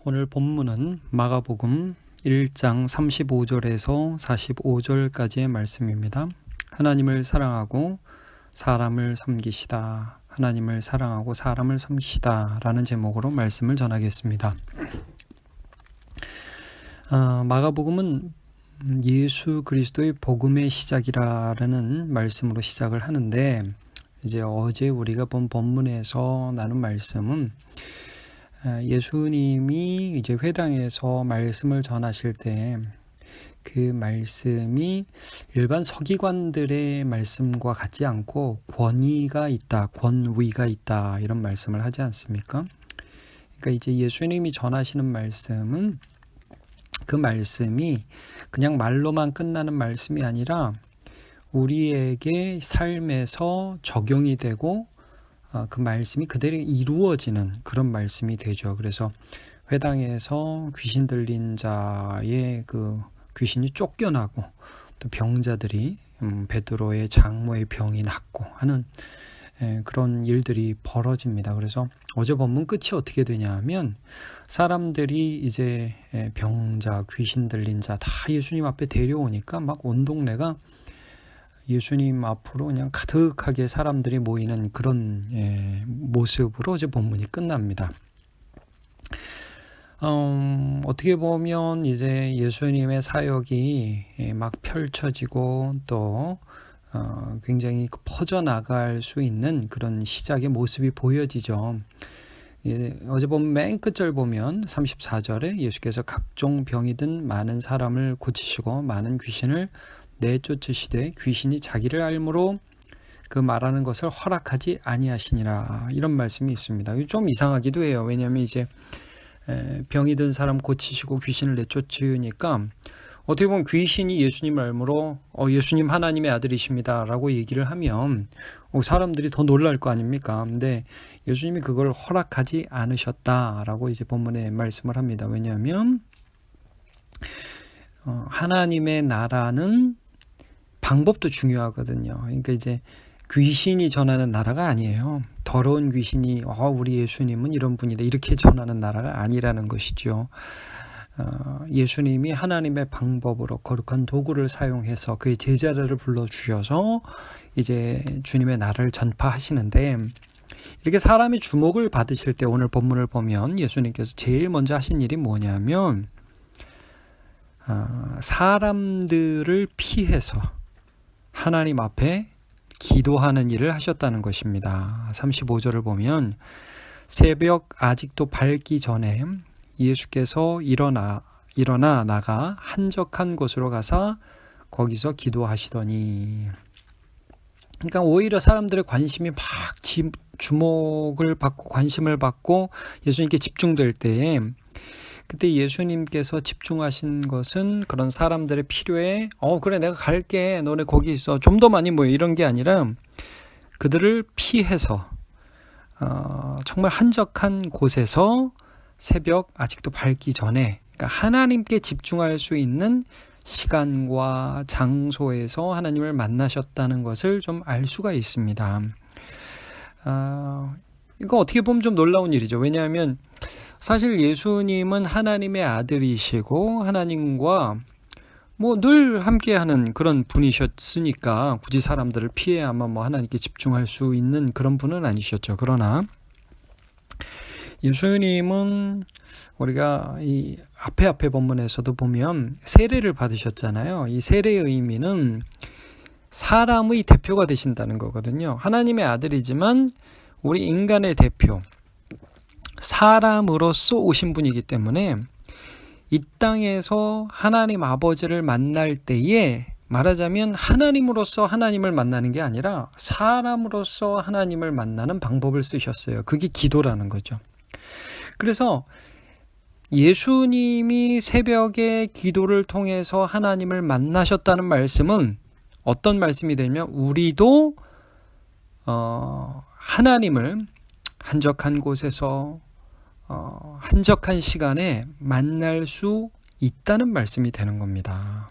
오늘 본문은 마가복음 1장 35절에서 45절까지의 말씀입니다. 하나님을 사랑하고 사람을 섬기시다. 하나님을 사랑하고 사람을 섬기시다 라는 제목으로 말씀을 전하겠습니다. 마가복음은 예수 그리스도의 복음의 시작이라는 말씀으로 시작을 하는데, 이제 어제 우리가 본 본문에서 나눈 말씀은 예수님이 이제 회당에서 말씀을 전하실 때 그 말씀이 일반 서기관들의 말씀과 같지 않고 권위가 있다, 권위가 있다 이런 말씀을 하지 않습니까? 그러니까 이제 예수님이 전하시는 말씀은 그 말씀이 그냥 말로만 끝나는 말씀이 아니라 우리에게 삶에서 적용이 되고 그 말씀이 그대로 이루어지는 그런 말씀이 되죠. 그래서 회당에서 귀신 들린 자의 그 귀신이 쫓겨나고 또 병자들이 베드로의 장모의 병이 낫고 하는 그런 일들이 벌어집니다. 그래서 어제 본문 끝이 어떻게 되냐 하면 사람들이 이제 병자, 귀신 들린 자 다 예수님 앞에 데려오니까 막 온 동네가 예수님 앞으로 그냥 가득하게 사람들이 모이는 그런 모습으로 이제 본문이 끝납니다. 어떻게 보면 이제 예수님의 사역이 막 펼쳐지고 또 굉장히 퍼져나갈 수 있는 그런 시작의 모습이 보여지죠. 어제 보면 맨 끝절 보면 34절에 예수께서 각종 병이 든 많은 사람을 고치시고 많은 귀신을 내쫓으시되 귀신이 자기를 알므로 그 말하는 것을 허락하지 아니하시니라, 이런 말씀이 있습니다. 좀 이상하기도 해요. 왜냐하면 이제 병이 든 사람 고치시고 귀신을 내쫓으니까 어떻게 보면 귀신이 예수님 알므로 예수님 하나님의 아들이십니다 라고 얘기를 하면 사람들이 더 놀랄 거 아닙니까? 근데 예수님이 그걸 허락하지 않으셨다라고 이제 본문에 말씀을 합니다. 왜냐하면 하나님의 나라는 방법도 중요하거든요. 그러니까 이제 귀신이 전하는 나라가 아니에요. 더러운 귀신이 우리 예수님은 이런 분이다 이렇게 전하는 나라가 아니라는 것이죠. 예수님이 하나님의 방법으로 거룩한 도구를 사용해서 그의 제자들을 불러주셔서 이제 주님의 나라를 전파하시는데, 이렇게 사람의 주목을 받으실 때 오늘 본문을 보면 예수님께서 제일 먼저 하신 일이 뭐냐면 사람들을 피해서 하나님 앞에 기도하는 일을 하셨다는 것입니다. 35절을 보면 새벽 아직도 밝기 전에 예수께서 일어나 나가 한적한 곳으로 가서 거기서 기도하시더니, 그러니까 오히려 사람들의 관심이 막 주목을 받고 관심을 받고 예수님께 집중될 때에 그때 예수님께서 집중하신 것은 그런 사람들의 필요에 그래 내가 갈게 너네 거기 있어 좀 더 많이 모여 이런 게 아니라 그들을 피해서 정말 한적한 곳에서 새벽 아직도 밝기 전에, 그러니까 하나님께 집중할 수 있는 시간과 장소에서 하나님을 만나셨다는 것을 좀 알 수가 있습니다. 이거 어떻게 보면 좀 놀라운 일이죠. 왜냐하면 사실 예수님은 하나님의 아들이시고 하나님과 늘 함께하는 그런 분이셨으니까 굳이 사람들을 피해야만 하나님께 집중할 수 있는 그런 분은 아니셨죠. 그러나 예수님은 우리가 이 앞에 본문에서도 보면 세례를 받으셨잖아요. 이 세례의 의미는 사람의 대표가 되신다는 거거든요. 하나님의 아들이지만 우리 인간의 대표, 사람으로서 오신 분이기 때문에 이 땅에서 하나님 아버지를 만날 때에 말하자면 하나님으로서 하나님을 만나는 게 아니라 사람으로서 하나님을 만나는 방법을 쓰셨어요. 그게 기도라는 거죠. 그래서 예수님이 새벽에 기도를 통해서 하나님을 만나셨다는 말씀은 어떤 말씀이 되냐면 우리도 하나님을 한적한 곳에서 한적한 시간에 만날 수 있다는 말씀이 되는 겁니다.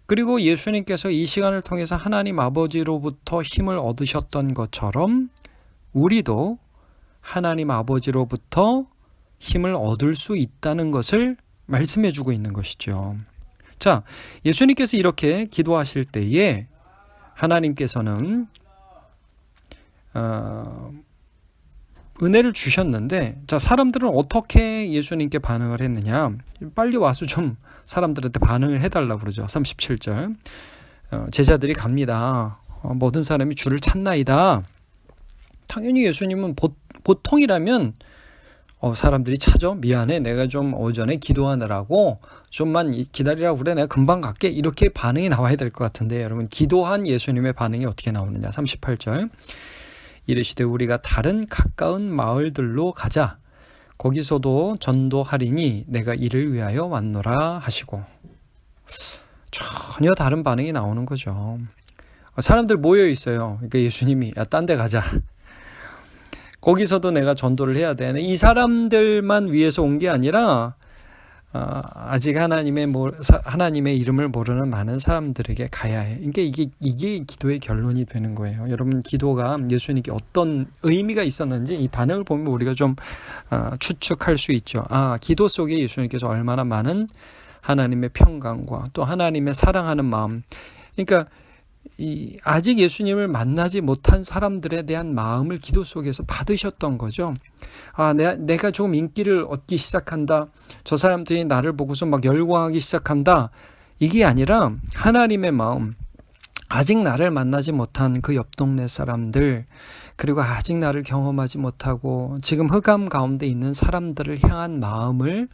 그리고 예수님께서 이 시간을 통해서 하나님 아버지로부터 힘을 얻으셨던 것처럼 우리도 하나님 아버지로부터 힘을 얻을 수 있다는 것을 말씀해 주고 있는 것이죠. 자, 예수님께서 이렇게 기도하실 때에 하나님께서는 은혜를 주셨는데, 자, 사람들은 어떻게 예수님께 반응을 했느냐? 빨리 와서 좀 사람들한테 반응을 해달라고 그러죠. 37절. 제자들이 갑니다. 모든 사람이 주를 찾나이다. 당연히 예수님은 보통이라면 사람들이 찾아? 미안해. 내가 좀 오전에 기도하느라고 좀만 기다리라고 그래. 내가 금방 갈게. 이렇게 반응이 나와야 될 것 같은데, 여러분, 기도한 예수님의 반응이 어떻게 나오느냐? 38절. 이르시되 우리가 다른 가까운 마을들로 가자. 거기서도 전도하리니 내가 이를 위하여 왔노라 하시고. 전혀 다른 반응이 나오는 거죠. 사람들 모여 있어요. 그러니까 예수님이 딴 데 가자. 거기서도 내가 전도를 해야 돼. 이 사람들만 위해서 온 게 아니라 아직 하나님의 이름을 모르는 많은 사람들에게 가야 해. 그러니까 이게 기도의 결론이 되는 거예요. 여러분, 기도가 예수님께 어떤 의미가 있었는지 이 반응을 보면 우리가 좀 추측할 수 있죠. 기도 속에 예수님께서 얼마나 많은 하나님의 평강과 또 하나님의 사랑하는 마음, 그러니까 아직 예수님을 만나지 못한 사람들에 대한 마음을 기도 속에서 받으셨던 거죠. 내가 조금 인기를 얻기 시작한다. 저 사람들이 나를 보고서 막 열광하기 시작한다. 이게 아니라 하나님의 마음, 아직 나를 만나지 못한 그 옆 동네 사람들, 그리고 아직 나를 경험하지 못하고 지금 흑암 가운데 있는 사람들을 향한 마음을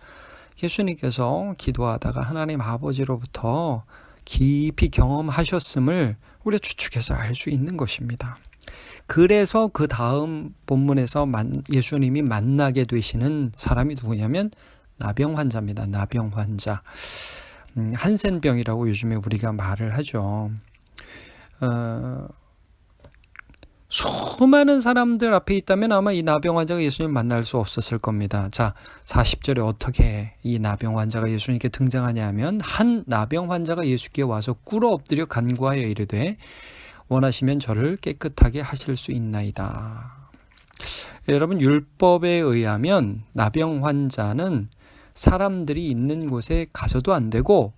예수님께서 기도하다가 하나님 아버지로부터 깊이 경험하셨음을 우리가 추측해서 알 수 있는 것입니다. 그래서 그 다음 본문에서 예수님이 만나게 되시는 사람이 누구냐면 나병 환자입니다. 나병 환자. 한센병이라고 요즘에 우리가 말을 하죠. 수많은 사람들 앞에 있다면 아마 이 나병 환자가 예수님 만날 수 없었을 겁니다. 자, 40절에 어떻게 이 나병 환자가 예수님께 등장하냐 하면, 한 나병 환자가 예수께 와서 꿇어 엎드려 간구하여 이르되 원하시면 저를 깨끗하게 하실 수 있나이다. 여러분, 율법에 의하면 나병 환자는 사람들이 있는 곳에 가서도 안 되고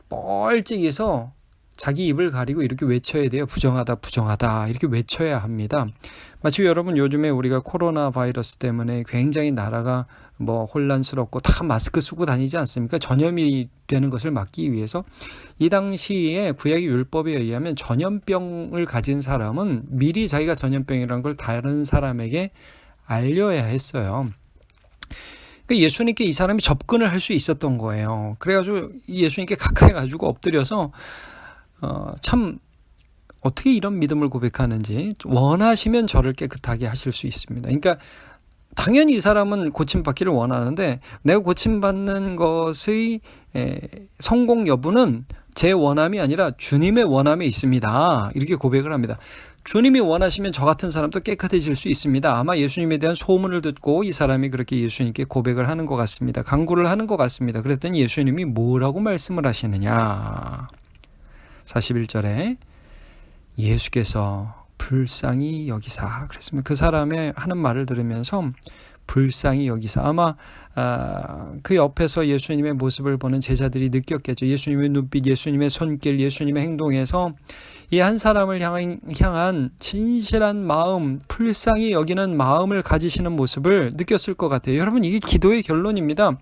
뻘찍이서 자기 입을 가리고 이렇게 외쳐야 돼요. 부정하다, 부정하다. 이렇게 외쳐야 합니다. 마치 여러분, 요즘에 우리가 코로나 바이러스 때문에 굉장히 나라가 혼란스럽고 다 마스크 쓰고 다니지 않습니까? 전염이 되는 것을 막기 위해서. 이 당시에 구약의 율법에 의하면 전염병을 가진 사람은 미리 자기가 전염병이라는 걸 다른 사람에게 알려야 했어요. 예수님께 이 사람이 접근을 할 수 있었던 거예요. 그래가지고 예수님께 가까이 가지고 엎드려서 참 어떻게 이런 믿음을 고백하는지, 원하시면 저를 깨끗하게 하실 수 있습니다. 그러니까 당연히 이 사람은 고침받기를 원하는데 내가 고침받는 것의 성공 여부는 제 원함이 아니라 주님의 원함에 있습니다. 이렇게 고백을 합니다. 주님이 원하시면 저 같은 사람도 깨끗해질 수 있습니다. 아마 예수님에 대한 소문을 듣고 이 사람이 그렇게 예수님께 고백을 하는 것 같습니다. 간구를 하는 것 같습니다. 그랬더니 예수님이 뭐라고 말씀을 하시느냐. 41절에 예수께서 불쌍히 여기사 그랬으면 그 사람의 하는 말을 들으면서 불쌍히 여기사, 아마 그 옆에서 예수님의 모습을 보는 제자들이 느꼈겠죠. 예수님의 눈빛, 예수님의 손길, 예수님의 행동에서 이 한 사람을 향한 진실한 마음, 불쌍히 여기는 마음을 가지시는 모습을 느꼈을 것 같아요. 여러분, 이게 기도의 결론입니다.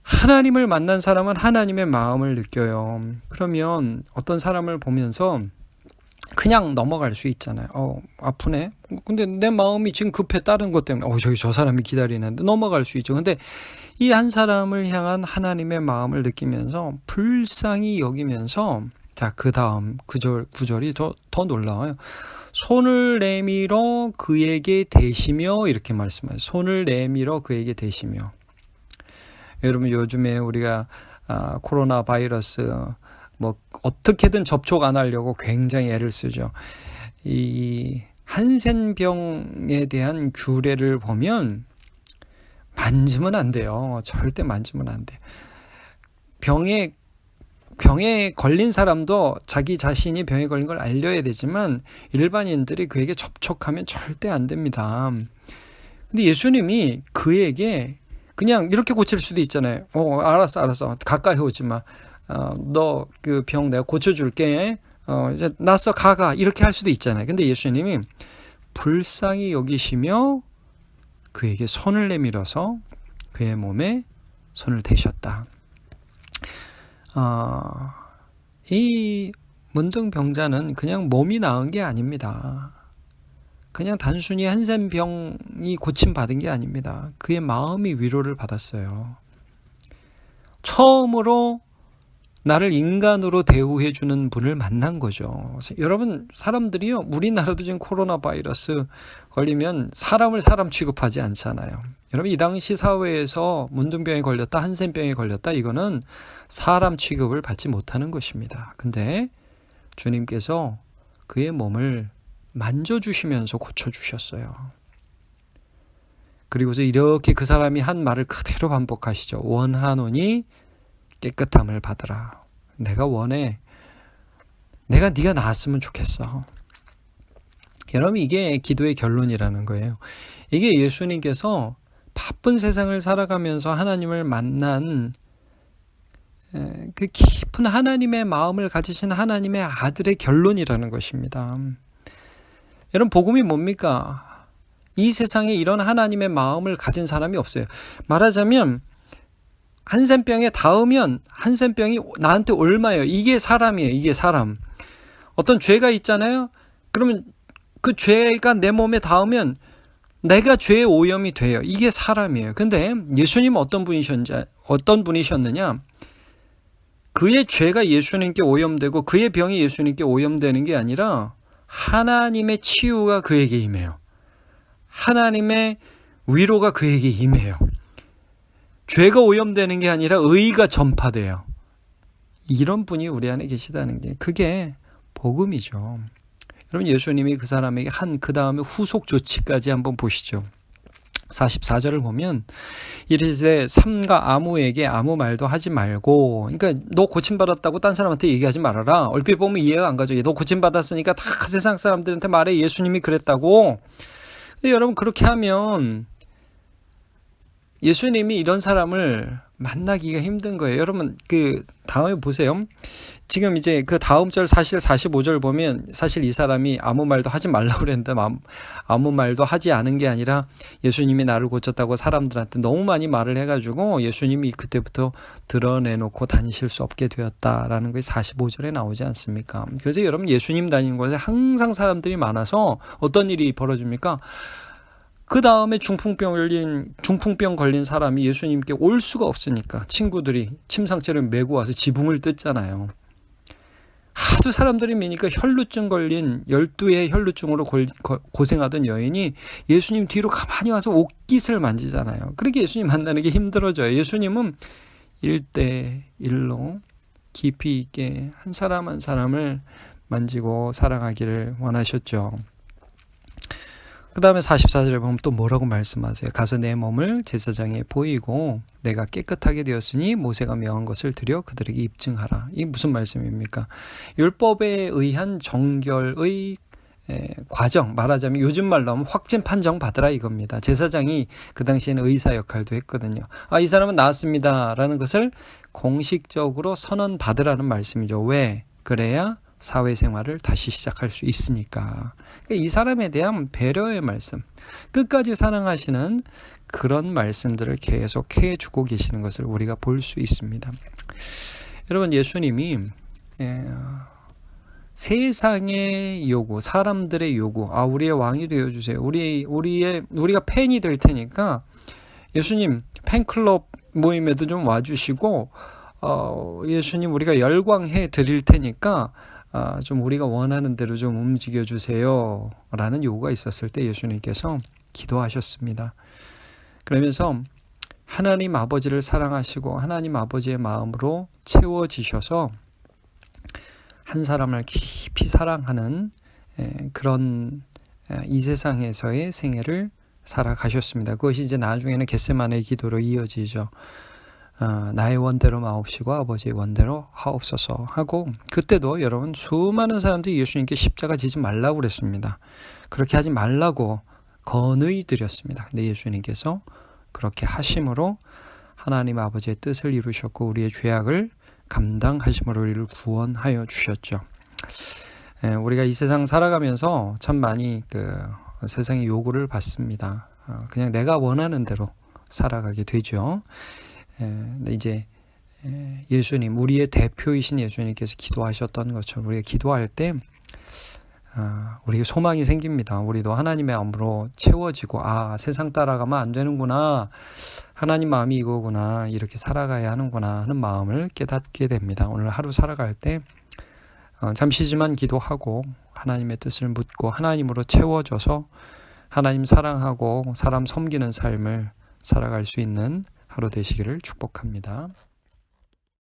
하나님을 만난 사람은 하나님의 마음을 느껴요. 그러면 어떤 사람을 보면서 그냥 넘어갈 수 있잖아요. 아프네. 근데 내 마음이 지금 급해, 다른 것 때문에 저기 저 사람이 기다리는데, 넘어갈 수 있죠. 근데 이 한 사람을 향한 하나님의 마음을 느끼면서 불쌍히 여기면서, 자, 그 다음 구절이 더 놀라워요. 손을 내밀어 그에게 대시며, 이렇게 말씀하세요. 손을 내밀어 그에게 대시며. 여러분, 요즘에 우리가 코로나 바이러스 어떻게든 접촉 안 하려고 굉장히 애를 쓰죠. 이 한센병에 대한 규례를 보면 만지면 안 돼요. 절대 만지면 안 돼요. 병에 걸린 사람도 자기 자신이 병에 걸린 걸 알려야 되지만 일반인들이 그에게 접촉하면 절대 안 됩니다. 근데 예수님이 그에게 그냥 이렇게 고칠 수도 있잖아요. 알았어. 가까이 오지 마. 너 그 병 내가 고쳐줄게. 이제 났어, 가. 이렇게 할 수도 있잖아요. 근데 예수님이 불쌍히 여기시며 그에게 손을 내밀어서 그의 몸에 손을 대셨다. 이 문둥병자는 그냥 몸이 나은 게 아닙니다. 그냥 단순히 한센병이 고침받은 게 아닙니다. 그의 마음이 위로를 받았어요. 처음으로 나를 인간으로 대우해주는 분을 만난 거죠. 여러분, 사람들이요, 우리나라도 지금 코로나 바이러스 걸리면 사람을 사람 취급하지 않잖아요. 여러분, 이 당시 사회에서 문둥병에 걸렸다, 한센병에 걸렸다, 이거는 사람 취급을 받지 못하는 것입니다. 근데 주님께서 그의 몸을 만져주시면서 고쳐주셨어요. 그리고서 이렇게 그 사람이 한 말을 그대로 반복하시죠. 원하노니 깨끗함을 받으라. 내가 원해. 네가 나았으면 좋겠어. 여러분, 이게 기도의 결론이라는 거예요. 이게 예수님께서 바쁜 세상을 살아가면서 하나님을 만난 그 깊은 하나님의 마음을 가지신 하나님의 아들의 결론이라는 것입니다. 여러분, 복음이 뭡니까? 이 세상에 이런 하나님의 마음을 가진 사람이 없어요. 말하자면 한센병에 닿으면 한센병이 나한테 옮아요. 이게 사람이에요. 이게 사람. 어떤 죄가 있잖아요. 그러면 그 죄가 내 몸에 닿으면 내가 죄의 오염이 돼요. 이게 사람이에요. 근데 예수님은 어떤 분이셨느냐? 그의 죄가 예수님께 오염되고 그의 병이 예수님께 오염되는 게 아니라 하나님의 치유가 그에게 임해요. 하나님의 위로가 그에게 임해요. 죄가 오염되는 게 아니라 의가 전파돼요. 이런 분이 우리 안에 계시다는 게 그게 복음이죠. 여러분, 예수님이 그 사람에게 한 그 다음에 후속 조치까지 한번 보시죠. 44절을 보면 이르시되 삼가 아무에게 아무 말도 하지 말고, 그러니까 너 고침받았다고 딴 사람한테 얘기하지 말아라. 얼핏 보면 이해가 안 가죠. 너 고침받았으니까 다 세상 사람들한테 말해. 예수님이 그랬다고. 근데 여러분, 그렇게 하면 예수님이 이런 사람을 만나기가 힘든 거예요. 여러분, 그 다음에 보세요. 지금 이제 그 다음 절 사실 45절 보면 사실 이 사람이 아무 말도 하지 말라고 그랬는데 아무 말도 하지 않은 게 아니라 예수님이 나를 고쳤다고 사람들한테 너무 많이 말을 해가지고 예수님이 그때부터 드러내놓고 다니실 수 없게 되었다라는 것이 45절에 나오지 않습니까? 그래서 여러분, 예수님 다니는 곳에 항상 사람들이 많아서 어떤 일이 벌어집니까? 그 다음에 중풍병 걸린 사람이 예수님께 올 수가 없으니까 친구들이 침상째를 메고 와서 지붕을 뜯잖아요. 하도 사람들이 미니까 혈루증 걸린 12의 혈루증으로 고생하던 여인이 예수님 뒤로 가만히 와서 옷깃을 만지잖아요. 그렇게 예수님 만나는 게 힘들어져요. 예수님은 1대1로 깊이 있게 한 사람 한 사람을 만지고 살아가기를 원하셨죠. 그 다음에 44절에 보면 또 뭐라고 말씀하세요? 가서 내 몸을 제사장에 보이고 내가 깨끗하게 되었으니 모세가 명한 것을 드려 그들에게 입증하라. 이게 무슨 말씀입니까? 율법에 의한 정결의 과정, 말하자면 요즘 말로 하면 확진 판정 받으라 이겁니다. 제사장이 그 당시에는 의사 역할도 했거든요. 이 사람은 나았습니다 라는 것을 공식적으로 선언 받으라는 말씀이죠. 왜? 그래야 사회생활을 다시 시작할 수 있으니까. 이 사람에 대한 배려의 말씀, 끝까지 사랑하시는 그런 말씀들을 계속 해주고 계시는 것을 우리가 볼 수 있습니다. 여러분, 예수님이 세상의 요구, 사람들의 요구, 우리의 왕이 되어주세요. 우리가 팬이 될 테니까 예수님 팬클럽 모임에도 좀 와주시고, 예수님 우리가 열광해 드릴 테니까 좀 우리가 원하는 대로 좀 움직여 주세요 라는 요구가 있었을 때 예수님께서 기도하셨습니다. 그러면서 하나님 아버지를 사랑하시고 하나님 아버지의 마음으로 채워지셔서 한 사람을 깊이 사랑하는 그런 이 세상에서의 생애를 살아가셨습니다. 그것이 이제 나중에는 겟세마네 기도로 이어지죠. 나의 원대로 마옵시고 아버지의 원대로 하옵소서 하고, 그때도 여러분 수많은 사람들이 예수님께 십자가 지지 말라고 그랬습니다. 그렇게 하지 말라고 건의드렸습니다. 근데 예수님께서 그렇게 하심으로 하나님 아버지의 뜻을 이루셨고 우리의 죄악을 감당하심으로 우리를 구원하여 주셨죠. 우리가 이 세상 살아가면서 참 많이 세상의 요구를 받습니다. 그냥 내가 원하는 대로 살아가게 되죠. 근데 이제 예수님, 우리의 대표이신 예수님께서 기도하셨던 것처럼 우리가 기도할 때 우리에게 소망이 생깁니다. 우리도 하나님의 마음으로 채워지고 세상 따라가면 안 되는구나, 하나님 마음이 이거구나, 이렇게 살아가야 하는구나 하는 마음을 깨닫게 됩니다. 오늘 하루 살아갈 때 잠시지만 기도하고 하나님의 뜻을 묻고 하나님으로 채워져서 하나님 사랑하고 사람 섬기는 삶을 살아갈 수 있는 하루 되시기를 축복합니다.